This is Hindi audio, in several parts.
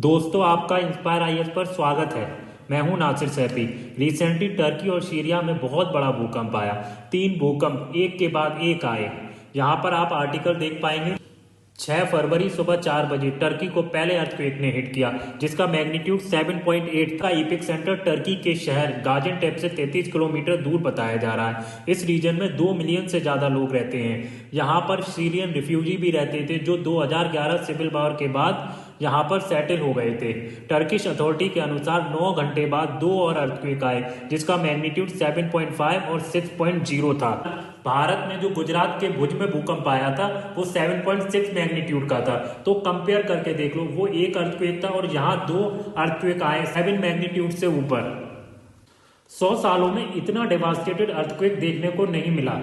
दोस्तों, आपका इंस्पायर आईएएस पर स्वागत है। मैं हूं नासिर सैफी। रिसेंटली टर्की और सीरिया में बहुत बड़ा भूकंप आया। 3 भूकंप एक के बाद एक आए। यहां पर आप आर्टिकल देख पाएंगे। 6 फरवरी सुबह 4 बजे टर्की को पहले अर्थक्वेक ने हिट किया, जिसका मैग्नीट्यूड 7.8 का। इपिक सेंटर टर्की के शहर गाजियान्टेप से 33 किलोमीटर दूर बताया जा रहा है। इस रीजन में 2 मिलियन से ज्यादा लोग रहते हैं। यहाँ पर सीरियन रिफ्यूजी भी रहते थे, जो 2011 सिविल वॉर के बाद यहाँ पर सेटल हो गए थे। टर्किश अथॉरिटी के अनुसार 9 घंटे बाद 2 और अर्थक्वेक आए, जिसका मैग्नीट्यूड 7.5 और 6.0 था। भारत में जो गुजरात के भुज में भूकंप आया था वो 7.6 मैग्नीट्यूड का था। तो कंपेयर करके देख लो, वो एक अर्थक्वेक था और यहाँ 2 अर्थक्वेक आए 7 मैग्नीट्यूड से ऊपर। 100 सालों में इतना डेवास्टेटेड अर्थक्वेक देखने को नहीं मिला।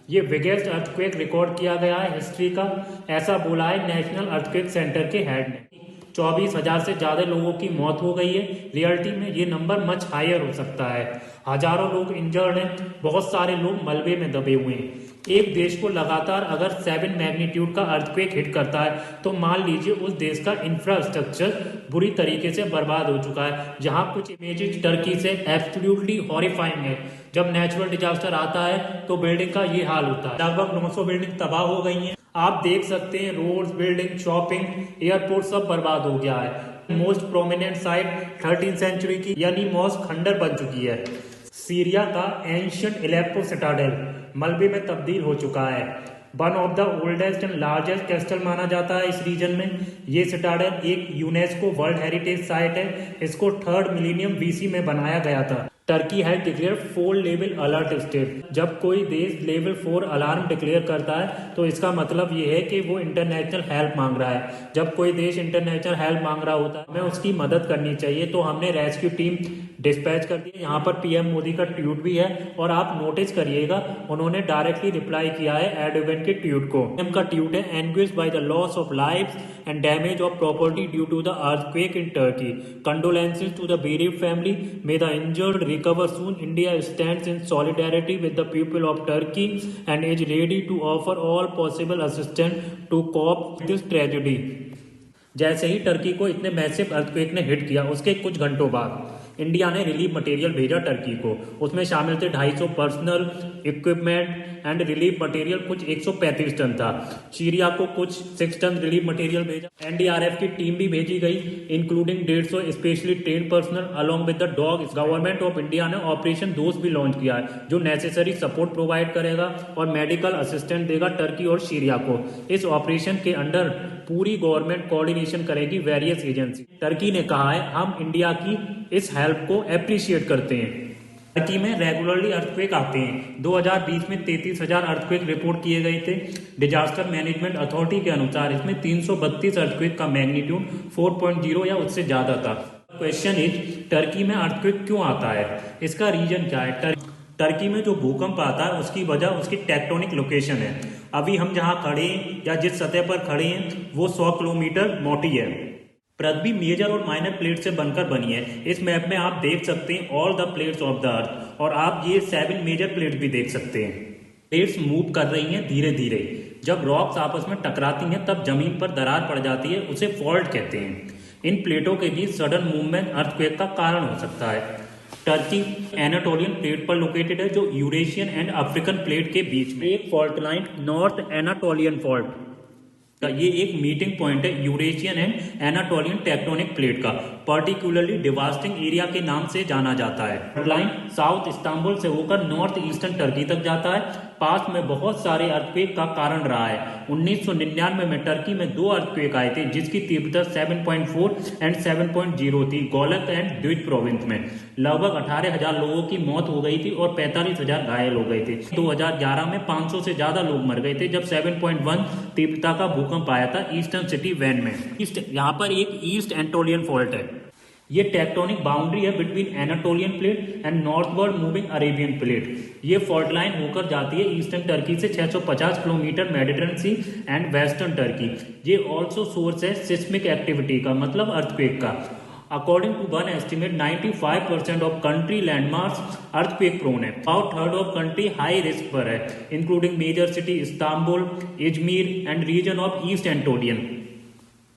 ये बिगेस्ट अर्थक्वेक रिकॉर्ड किया गया है हिस्ट्री का, ऐसा बोला है नेशनल अर्थक्वेक सेंटर के हेड ने। 24,000 से ज्यादा लोगों की मौत हो गई है। रियलिटी में ये नंबर मच हायर हो सकता है। हजारों लोग इंजर्ड हैं, बहुत सारे लोग मलबे में दबे हुए हैं। एक देश को लगातार अगर 7 मैग्नीट्यूड का अर्थक्वेक हिट करता है तो मान लीजिए उस देश का इंफ्रास्ट्रक्चर बुरी तरीके से बर्बाद हो चुका है। जहां कुछ इमेजेस टर्की से एब्सोल्युटली हॉरिफाइंग है। जब नेचुरल डिजास्टर आता है तो बिल्डिंग का ये हाल होता है। लगभग 900 बिल्डिंग तबाह हो गई हैं। आप देख सकते हैं रोड्स, बिल्डिंग, शॉपिंग, एयरपोर्ट सब बर्बाद हो गया है। Most prominent site 13th century की यानी मॉस्क खंडर बन चुकी है। सीरिया का एंशियंट एलेप्पो सिटाडेल मलबे में तब्दील हो चुका है। One of the oldest and largest castle माना जाता है इस रीजन में। ये सिटाडेल एक यूनेस्को वर्ल्ड हेरिटेज साइट है। इसको 3rd मिलीनियम बीसी में बनाया गया था। टर्की है डिक्लेयर 4 लेवल अलर्ट स्टेट। जब कोई देश लेवल 4 अलार्म डिक्लेयर करता है तो इसका मतलब ये है कि वो इंटरनेशनल हेल्प मांग रहा है। जब कोई देश इंटरनेशनल हेल्प मांग रहा होता है हमें उसकी मदद करनी चाहिए। तो हमने रेस्क्यू टीम डिस्पैच कर दी। यहाँ पर पीएम मोदी का ट्वीट भी है और आप नोटिस करिएगा उन्होंने डायरेक्टली रिप्लाई किया है एर्डोगन के ट्वीट को। पीएम का ट्वीट है, anguished by the loss of lives and damage of property due to the earthquake in Turkey. Condolences to the bereaved family. May the injured recover soon. India stands in solidarity with the people of Turkey and is ready to offer all possible assistance to cope with this tragedy. जैसे ही टर्की को इतने मैसिव अर्थक्वेक ने हिट किया उसके कुछ घंटों बाद इंडिया ने रिलीफ मटेरियल भेजा टर्की को। उसमें शामिल थे 250 personal equipment and relief material कुछ 135 टन था। सीरिया को कुछ 6 टन रिलीफ मटेरियल भेजा। एनडीआरएफ की टीम भी भेजी गई including 150 specially train personal along with the dog. Government of India ने ऑपरेशन दोस्त भी लॉन्च किया है जो नेसेसरी सपोर्ट प्रोवाइड करेगा और मेडिकल असिस्टेंट देगा टर्की और सीरिया को। इस ऑपरेशन के अंडर पूरी गवर्नमेंट कोऑर्डिनेशन करेगी वेरियस एजेंसी। टर्की ने कहा है हम इंडिया की इस हेल्प को एप्रिशिएट करते हैं। टर्की में रेगुलरली अर्थक्वेक आते हैं। 2020 में 33,000 अर्थक्वेक रिपोर्ट किए गए थे। डिजास्टर मैनेजमेंट अथॉरिटी के अनुसार इसमें 332 अर्थक्वेक का मैग्नीट्यूड 4.0 या उससे ज्यादा था। क्वेश्चन इज, टर्की में अर्थक्वेक क्यों आता है? इसका रीजन क्या है? टर्की में जो भूकंप आता है उसकी वजह उसकी टेक्टोनिक लोकेशन है। अभी हम जहां खड़े हैं या जिस सतह पर खड़े हैं वो 100 किलोमीटर मोटी है। पृथ्वी मेजर और माइनर प्लेट से बनकर बनी है। इस मैप में आप देख सकते हैं all the plates of the earth और आप ये 7 मेजर प्लेट्स भी देख सकते हैं। प्लेट्स मूव कर रही हैं धीरे धीरे। जब रॉक्स आपस में टकराती हैं तब जमीन पर दरार पड़ जाती है, उसे फॉल्ट कहते हैं। इन प्लेटों के बीच सडन मूवमेंट अर्थक्वेक का कारण हो सकता है। टर्की एनाटोलियन प्लेट पर लोकेटेड है जो यूरेशियन एंड अफ्रीकन प्लेट के बीच में। एक fault line north Anatolian fault, ये एक मीटिंग पॉइंट है Eurasian and Anatolian tectonic plate का। पर्टिकुलरली डिवास्टिंग एरिया के नाम से जाना जाता है। लाइन साउथ इस्तांबुल से होकर नॉर्थ ईस्टर्न टर्की तक जाता है। पास्ट में बहुत सारे अर्थक्वेक का कारण रहा है। 1999 में टर्की में 2 अर्थक्वेक आए थे जिसकी तीव्रता 7.4 एंड 7.0 थी गोलक एंड द्विज प्रोविंस में। लगभग 18,000 लोगों की मौत हो गई थी और 45,000 घायल हो गए थे। 2011 में 500 से ज्यादा लोग मर गए थे जब 7.1 तीव्रता का भूकंप आया था ईस्टर्न सिटी वैन में। यहाँ पर एक ईस्ट एनाटोलियन फॉल्ट है। ये टेक्टोनिक बाउंड्री है between Anatolian plate and northward moving Arabian plate. ये फॉल्ट लाइन होकर जाती है ईस्टर्न टर्की से 650 kilometer Mediterranean sea and western Turkey. ये ऑल्सो सोर्स है सिस्मिक एक्टिविटी का, मतलब अर्थक्वेक का। According to one estimate 95% of country landmarks earthquake prone है। About third of country high risk पर है, including major city Istanbul, Izmir and region of east Anatolian.